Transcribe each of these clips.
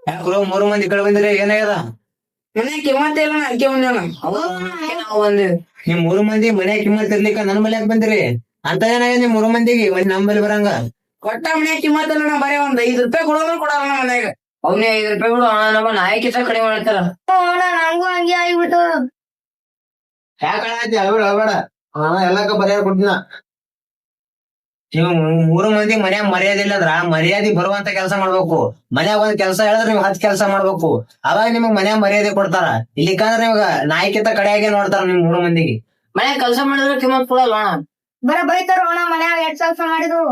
ಯಾಕ್ರೋ 3 ಮಂದಿ ಈ ಕಡೆ ಬಂದಿರಿ ಏನಾಗ್ಯದ? ಮನ್ಯಾಗ ಕಿಮ್ಮತ್ತ ಇಲ್ಲ ಅದಕ್ಕೆ ಬಂದೇವಣ. ನಾವು ಬಂದಿವಿ. ನಿಮ್ 3 ಮಂದಿ ಮನ್ಯಾಗ ಕಿಮ್ಮತ್ ಇರ್ಲಿಕ್ಕ ನನ್ ಮನ್ಯಾಗ ಬಂದಿರಿ ಅಂತ ಏನಾಗ್ಯದ ನಿಮ್ 3 ಮಂದಿಗೆ ಮತ್ ನಮ್ಮಲ್ಲಿ ಬರಂಗ? ಕೊಟ್ಟ ಮನ್ಯಾಗ ಕಿಮ್ಮತ್ತ ಇಲ್ಲ ನಾ ಬರೀ ಒಂದ್ 5 ರೂಪಾಯಿ ಕೊಡೋದ್ರ ಕೊಡಲ್ಲ ನಾ ಮನ್ಯಾಗ. ಅವ್ನೇ 5 ರೂಪಾಯಿ ಕೊಡು ಅಣ್ಣ, ನಮ್ಮ ನಾಯಿಕಿಂತ ಕಡಿಮೆ ಮಾಡ್ತಾರ. ನಂಗೂ ಹಂಗೆ ಆಗಿಬಿಟ್ಟು. ಯಾಕೆ ಅಳ್ಬೇಡ ಎಲ್ಲಾಕ ಪರಿಹಾರ ಕೊಡ್ತೀನ. ನೀವು 3 ಮಂದಿ ಮನ್ಯಾಗ ಮರ್ಯಾದೆ ಇಲ್ಲದ್ರ ಮರ್ಯಾದೆ ಬರುವಂತ ಕೆಲಸ ಮಾಡ್ಬೇಕು. ಮನ್ಯಾಗ ಒಂದ್ ಕೆಲಸ ಹೇಳಿದ್ರೆ ನೀವ್ 10 ಕೆಲಸ ಮಾಡ್ಬೇಕು. ಅವಾಗ ನಿಮಗ್ ಮನ್ಯಾಗ ಮರ್ಯಾದೆ ಕೊಡ್ತಾರ. ಇಲ್ಲಿಕಂದ್ರ ನಿಮ್ಗ ನಾಯಿಕಿಂತ ಕಡೆಯಾಗೆ ನೋಡ್ತಾರ ನಿಮ್ 3 ಮಂದಿಗೆ. ಮನ್ಯಾಗ ಕೆಲಸ ಮಾಡಿದ್ರೆ ಕಿಮ್ಮತ್ ಕೊಡಲ್ಲ ಅಣ್ಣ. ಬರ ಬೈತಾರ ಅಣ್ಣ ಮನ್ಯಾಗ ಎಷ್ಟ್ ಕೆಲಸ ಮಾಡಿದ್ರು.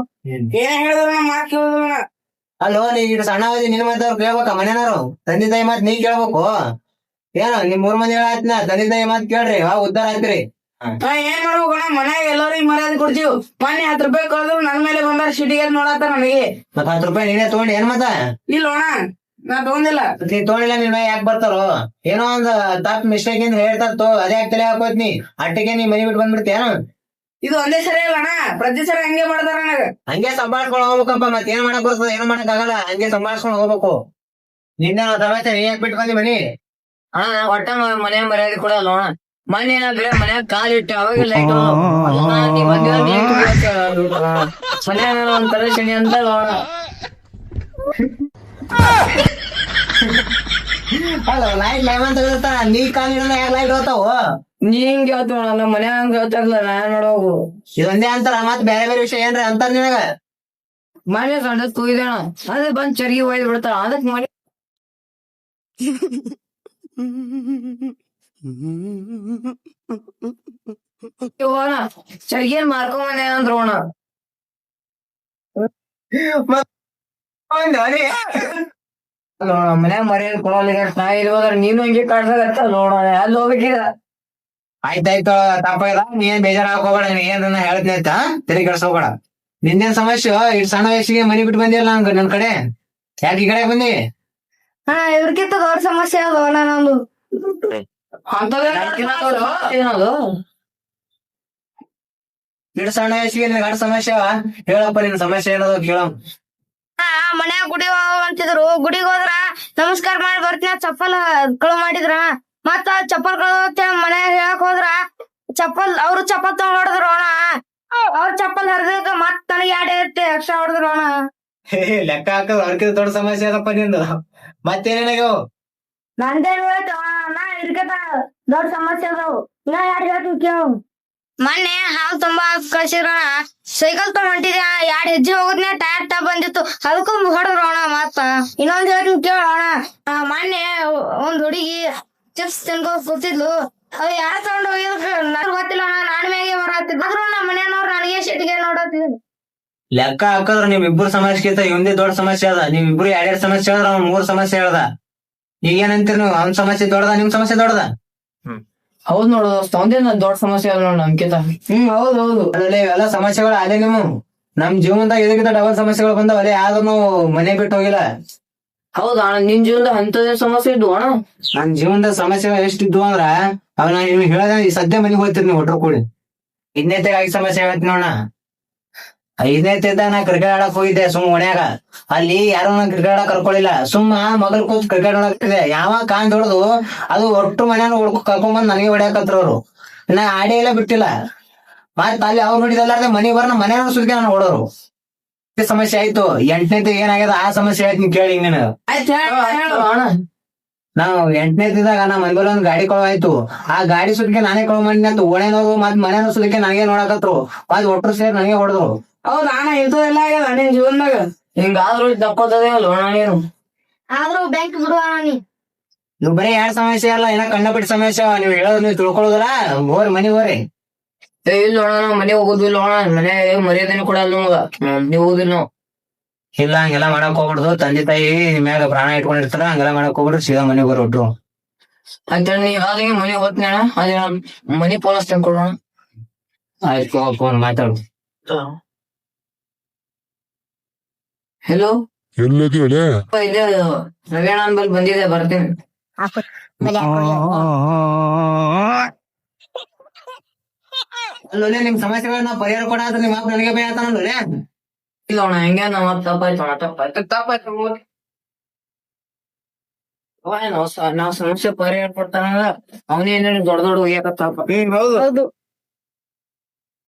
ಏನ್ ಹೇಳಿದ್ರ ಮಾತ್ ಕೇಳಿದ್ರ. ಅಲ್ಲೋ ನೀ ಇಷ್ಟು ಸಣ್ಣ ಅವಧಿ ನಿನ್ ಮಾತವ್ರು ಕೇಳ್ಬೇಕ ಮನೆಯವರು? ತಂದೆ ತಾಯಿ ಮಾತ್ ನೀ ಕೇಳ್ಬೇಕು. ಏನ ನಿಮ್ 3 ಮಂದಿ ಹೇಳತ್ನ ತಂದೆ ತಾಯಿ ಮಾತ್ ಕೇಳ್ರಿ ಅವಾಗ ಉದ್ದಾರ ಆಯ್ತ್ರಿ. ನಾ ಏನ್ ಮಾಡ್ಬೇಕು ಅಣ್ಣ, ಮನ್ಯಾಗ ಎಲ್ಲರಿಗೂ ಮರ್ಯಾದೆ ಕೊಡ್ತೀವಿ. ಮೊನ್ನೆ 10 ರೂಪಾಯಿ ಕಳೆದ್ರು ನನ್ ಮೇಲೆ ಬಂದಾರ ಸಿಟಿಗೆ ನೋಡತ್ತಾರ ನನಗೆ. ಮತ್ 10 ರೂಪಾಯಿ ನೀನೇ ತಗೊಂಡಿ ಏನ್ ಮತ್ತ? ಇಲ್ಲ ಅಣ್ಣ ನಾ ತಗೊಂಡಿಲ್ಲ. ನೀ ತಗೊಂಡಿಲ್ಲ ನಿನ್ ಯಾಕೆ ಬರ್ತಾರೋ? ಏನೋ ಒಂದ್ ತಪ್ಪ ಮಿಸ್ಟೇಕ್ ಇಂದ ಹೇಳ್ತಾರ ಅದೇ ಆಗ್ತಲೇ ಹಾಕೋತ್ ನೀ ಅಟ್ಟಿಗೆ ನೀ ಮನಿ ಬಿಟ್ಟು ಬಂದ್ಬಿಡ್ತೇನ? ಇದು ಒಂದೇ ಸರಿ ಅಲ್ಲ ಅಣ್ಣ, ಪ್ರತಿ ಸರಿ ಹಂಗೆ ಮಾಡ್ತಾರ ನನಗ. ಹಂಗೆ ಸಂಭಾಳ್ಸ್ಕೊಂಡ್ ಹೋಗ್ಬೇಕಪ್ಪ. ಮತ್ ಏನ್ ಮಾಡಕ್ ಬರ್ತದ? ಏನು ಮಾಡಕ್ ಆಗಲ್ಲ. ಹಂಗೆ ಸಂಭಾಳ್ಸ್ಕೊಂಡ್ ಹೋಗ್ಬೇಕು. ನಿಂದ ಸಮಸ್ಯೆ ನೀ ಯಾಕೆ ಬಿಟ್ಟು ಬಂದಿ ಮನಿ? ಅಣ್ಣ ಒಟ್ಟ ಮನೆ ಮರ್ಯಾದೆ ಕೊಡಲ್ಲ ಅಣ್ಣ. ಮೊನ್ನೆ ಏನಾದ್ರೆ ಮನ್ಯಾಗ ಕಾಲಿಟ್ಟು ಅವಾಗ ಲೈಟ್ ಮನ್ಯಾಗ ಒಂಥರ ಶನಿ ಅಂತ ಅಣ್ಣ. ಅಲ್ಲ ಲೈಟ್ ಲೆಮನ್ ತೆಗೆದ ನೀ ಕಾಲಿಡಲ್ಲ ಯಾಕೆ ಲೈಟ್ ಹೋಗ್ತಾವ? ನೀ ಹಿಂಗ್ ಹೇಳ್ತೀವ ನಮ್ಮ ಮನ್ಯಾಗ ಹಂಗ ಹೇಳ್ತಾರಲ್ಲ ನಾನ್ ನೋಡೋಗು. ಇದೊಂದೇ ಅಂತಾರ ಮತ್ ಬೇರೆ ಬೇರೆ ವಿಷಯ ಏನ್ರ ಅಂತಾರ ನಿನಗ? ಮನೆ ಸಣ್ಣ ತುಯ್ದಣ ಅದೇ ಬಂದ್ ಚರ್ಗಿ ಒಯ್ದು ಬಿಡ್ತಾರ ಅದಕ್ ಮನೆ ಹೋಣ ಚರ್ಗಿಯನ್ ಮಾರ್ಕೊಂಡ್ ಬಂದೆ ಅಂದ್ರು ಅಣ್ಣ. ಮನ್ಯಾಗ ಮರ್ಯಾದೆ ಕೊಡಲ್ಲ. ನಾ ಇರುವಾಗ ನೀನು ಹಿಂಗೆ ಕಾಡ್ಸಾಗತ್ತ ನೋಡೋಣ ಅಲ್ಲಿ ಹೋಗ್ಬೇಕಿದ. ಆಯ್ತಾಯ್ತು ತಪ್ಪಾಗಿಲ್ಲ. ನೀ ಏನ್ ಬೇಜಾರ್ ಹಾಕೋಬೇಡ. ನೀ ಏನ್ ಹೇಳ್ತೀನಿ ಆಯ್ತಾ? ತಲೆ ಕೆಡ್ಸೋಬೇಡ. ನಿಂದೇನ್ ಸಮಸ್ಯೆ? ಇಟ್ ಸಣ್ಣ ವಯಸ್ಸಿಗೆ ಮನಿ ಬಿಟ್ಟು ಬಂದಿಲ್ಲ ನನ್ ಕಡೆ. ಯಾಕೆ ಈ ಕಡೆ ಬಂದಿ? ಹಾ ಇವ್ರಕ್ಕಿಂತ ದೊಡ್ಡ ಸಮಸ್ಯೆ ಅದು ಅಣ್ಣ ನಂದು. ಏನದು ಇಟ್ ಸಣ್ಣ ವಯಸ್ಸಿಗೆ ನಿನ್ ಗಂಡ ಸಮಸ್ಯೆ ಹೇಳಪ್ಪ. ನಿನ್ ಸಮಸ್ಯೆ ಏನದು ಕೇಳ. ಮನ್ಯಾಗ ಗುಡಿ ಅಂತಿದ್ರು. ಗುಡಿಗೆ ಹೋದ್ರ ನಮಸ್ಕಾರ ಮಾಡಿ ಬರ್ತೀನಿ ಚಪ್ಪಲ್ ಕಳು ಮಾಡಿದ್ರ. ಮತ್ತ ಚಪ್ಪಲ್ ಕಳು ಮನ್ಯಾಗ ಹೇಳಕ್ ಹೋದ್ರ ಅವ್ರು ಚಪ್ಪಲ್ ತಗೊಂಡ್ ಹೊಡೆದ್ರು ಅಣ್ಣ. ಅವ್ರ ಚಪ್ಪಲ್ ಹರಿದ ಮತ್ ನನಗೆ 2 ಇರುತ್ತೆ ಎಕ್ಸ್ಟ್ರಾ ಹೊಡೆದ್ರು ಅಣ್ಣ. ಲೆಕ್ಕ ಹಾಕದ್ ಅವ್ರಕಿಂತ ದೊಡ್ಡ ಸಮಸ್ಯೆ ಅದಪ್ಪ ನಿಂದು. ಮತ್ತೇನೇನಾಗ್ಯಾವ? ನಂದೇನ್ ಹೇಳ್ತು ನಾ ಇದಕ್ಕಿಂತ ದೊಡ್ಡ ಸಮಸ್ಯೆ ಅದಾವು. ನಾ 2 ಹೇಳ್ತೀನಿ ಕೇಳು. ಮೊನ್ನೆ ಹಾಲು ತುಂಬಾ ಕಳ್ಸಿದ್ರಣ. ಸೈಕಲ್ ತಗೊಂಡ್ ಹೊಂಟಿದ್ಯ 2 ಹೆಜ್ಜೆ ಹೋಗುದ್ನ ಟೈರ್ ಟಬ್ ಬಂದಿತ್ತು ಅದಕ್ಕೂ ಹೊಡೆದ್ರು ಅಣ್ಣ. ಮತ್ತ ಇನ್ನೊಂದ್ ಹೇಳ್ತೀನಿ ಕೇಳೋಣ. ಮೊನ್ನೆ ಒಂದ್ ಹುಡುಗಿ ಚಿಪ್ಸ್ ತಿನ್ಕೋ ಕೂತಿದ್ಲು. ಅವ್ ಯಾರ ತಗೊಂಡ್ ಹೋಗಿದ್ ನನ್ ಗೊತ್ತಿಲ್ಲ ಅಣ್ಣ. ನಾನ್ ಮ್ಯಾಗೆ ಬರತ್ತಿದ್ ಆದ್ರೂ ನಮ್ಮ ಮನೆಯವ್ರು ನನಗೆ ಸಿಟಿಗೆ ನೋಡತ್ತಿದ್ರು. ಲೆಕ್ಕ ಹಾಕದ್ರ ನಿಮ್ಮಿಬ್ರು ಸಮಸ್ಯೆಗಿಂತ ಇವಂದೇ ದೊಡ್ಡ ಸಮಸ್ಯೆ ಅದ. ನೀವಿಬ್ರು 2 ಸಮಸ್ಯೆ ಹೇಳ್ದ, ಅವ್ನ್ 3 ಸಮಸ್ಯೆ ಹೇಳ್ದ. ಈಗ ಏನಂತೀರಿ ನೀವು? ಅವ್ನ್ ಸಮಸ್ಯೆ ದೊಡ್ಡದ, ನಿಮ್ ಸಮಸ್ಯೆ ದೊಡ್ಡದ? ಹೌದ್ ನೋಡು ಅವಂದೇ ದೊಡ್ಡ ಸಮಸ್ಯೆ ಅಲ್ಲ ನೋಡ್ ನಮ್ಕಿಂತ. ಹೌದ್ ಹೌದು. ಅದ್ರಲ್ಲಿ ಇವೆಲ್ಲ ಸಮಸ್ಯೆಗಳು ಅಲ್ಲೇ ನೀವು ನಮ್ ಜೀವನದಾಗ ಇದಕ್ಕಿಂತ ಡಬಲ್ ಸಮಸ್ಯೆಗಳು ಬಂದವಲ್ಲೇ. ಆದ್ರೂ ಮನೆ ಬಿಟ್ಟು ಹೋಗಿಲ್ಲ. ಹೌದಾ ಅಣ್ಣ ನಿನ್ ಜೀವನದ ಅಂತದೇ ಸಮಸ್ಯೆ ಇದ್ವು ಅಣ್ಣ? ನನ್ ಜೀವನದ ಸಮಸ್ಯೆಗಳು ಎಷ್ಟಿದ್ವು ಅಂದ್ರ ಅವ್ ನಾ ನಿಮ್ಗೆ ಹೇಳದ ಈ ಸದ್ಯ ಮನೆಗೆ ಹೋಗ್ತೀರಿ ನೀವು ಒಟ್ರು ಕೂಡಿ. 5ನೇತೆಗಾಗಿ ಸಮಸ್ಯೆ ಹೇಳ್ತೀನಿ ನೋಡ. 5ನೇತೆದಾಗ ನಾ ಕ್ರಿಕೆಟ್ ಆಡಕ್ ಹೋಗಿದ್ದೆ ಸುಮ್ ಓಣ್ಯಾಗ. ಅಲ್ಲಿ ಯಾರು ನಾ ಕ್ರಿಕೆಟ್ ಆಡಕ್ ಕರ್ಕೊಳ್ಳಿಲ್ಲ. ಸುಮ್ಮ ಮಗಲ್ ಕೂತ್ ಕ್ರಿಕೆಟ್ ಆಡಕ್ತಿದೆ. ಯಾವಾಗ ಕಾನ್ ಹೊಡೆದು ಅದು ಒಟ್ಟು ಮನ್ಯಾನ ಕರ್ಕೊಂಡ್ ಬಂದ್ ನನಗೆ ಹೊಡ್ಯಾಕತ್ರ ಅವ್ರು. ನಾ ಆಡೇ ಇಲ್ಲ ಬಿಟ್ಟಿಲ್ಲ. ಮತ್ ಅಲ್ಲಿ ಅವ್ರು ಹೊಡಿದಲ್ಲಾರ್ದೆ ಮನಿ ಬರ ಮನೆಯವ್ರ ಸುದ್ದಿ ನಾನು ಹೊಡೋರು. ಸಮಸ್ಯೆ ಆಯ್ತು. 8ನೇತೆ ಏನಾಗ್ಯದ ಆ ಸಮಸ್ಯೆ ಆಯ್ತು ಕೇಳಿ. ಹಿಂಗ ಆಯ್ತು ಹೇಳು ಅಣ್ಣ ನಾವು 8ನೇತಿದ್ದಾಗ ನಮ್ಮ ಮನೆ ಬರೋ ಒಂದ್ ಗಾಡಿ ಕಳು ಆಯ್ತು. ಆ ಗಾಡಿ ಸುದ್ದಿಗೆ ನಾನೇ ಕಳು ಮಾಡಿ ಅಂತ ಓಣೆನವರು ಮತ್ ಮನೆಯವ್ರ ಸುದ್ದಿಗೆ ನನಗೆ ನೋಡಕತ್ರು. ಮತ್ ಒಟ್ರು ಸೇರಿ ನನಗೆ ಹೊಡೆದ್ರು. ಹೌದಾ ಅಣ್ಣ ಇಂಥದೆಲ್ಲ ಆಗ್ಯದ ನಿನ್ ಜೀವನದಾಗ? ಹಿಂಗಾದ್ರೂ ದಕ್ಕೋತದೇ ಅಲ್ಲ ಅಣ್ಣ ನೀನು. ಆದ್ರೂ ಬ್ಯಾಂಕ್ ಬಿಡುವ ನೀ. ನೀವು ಬರೀ 2 ಸಮಸ್ಯೆ ಅಲ್ಲ ಇನ್ನ ಕಣ್ಣಬಿಟ್ಟು ಸಮಸ್ಯೆ. ನೀವು ಹೇಳೋದು ನೀವು ತಿಳ್ಕೊಳ್ಳೋದಲ್ಲ. ಹೋರಿ ಮನಿ ಹೋರಿ. ಇಲ್ಲ ಅಣ್ಣ ನಾವ್ ಮನೆ ಹೋಗುದಿಲ್ಲ ಅಣ್ಣ. ಮನೆ ಮರ್ಯಾದೆನೂ ಕೊಡಲ್ಲ ನಮಗ. ನೀವ್ ಹೋಗುದಿಲ್ಲ ನಾವು. ಇಲ್ಲ ಹಂಗೆಲ್ಲ ಮಾಡಕ್ ಹೋಗ್ಬಿಡ್ದು. ತಂದೆ ತಾಯಿ ಮ್ಯಾಗ ಪ್ರಾಣ ಇಟ್ಕೊಂಡಿರ್ತಾರ. ಹಂಗೆಲ್ಲ ಮಾಡಕ್ ಹೋಗ್ಬಿಡ್ರು. ಸೀದಾ ಮನೆಗೆ ಹೋರಿ ಒಟ್ರು. ಆಯ್ತ ನೀ ಯಾವ್ದಾಗೆ ಮನೆ ಹೋಗ್ತೀನಿ ಅಣ್ಣ. ಅದೇ ಮನಿ ಪೋಲಸ್ ತಂದ್ಕೊಡೋಣ. ಆಯ್ತು ಫೋನ್ ಮಾತಾಡು. ಹೆಲೋ ಎಲ್ಲದಿಯಲೇ? ಇದೆ ರವಿಯಣ್ಣ ಬಲ್ ಬಂದಿದೆ ಬರ್ತೀನಿ. ಅಲ್ಲೊಲೆ ನಿಮ್ ಸಮಸ್ಯೆಗಳನ್ನ ಪರಿಹಾರ ಕೊಡಾದ್ರೆ ನಿಮ್ಮ ಅಪ್ಪ ನನಗೆ ಭಯ ಆತಾನಲ್ಲೇ. ಇಲ್ಲ ಅಣ್ಣ ಹೆಂಗ ನಮ್ಮ ತಪ್ಪಾಯ್ತು ಅಣ್ಣ. ತಪ್ಪಾಯ್ತು. ನಾವ್ ಸಮಸ್ಯೆ ಪರಿಹಾರ ಕೊಡ್ತಾನ ಅವನೇ ಏನೇನು ದೊಡ್ಡ ದೊಡ್ಡ ಒಯ್ಯಾಕತ್ತಾಪ ಹೌದು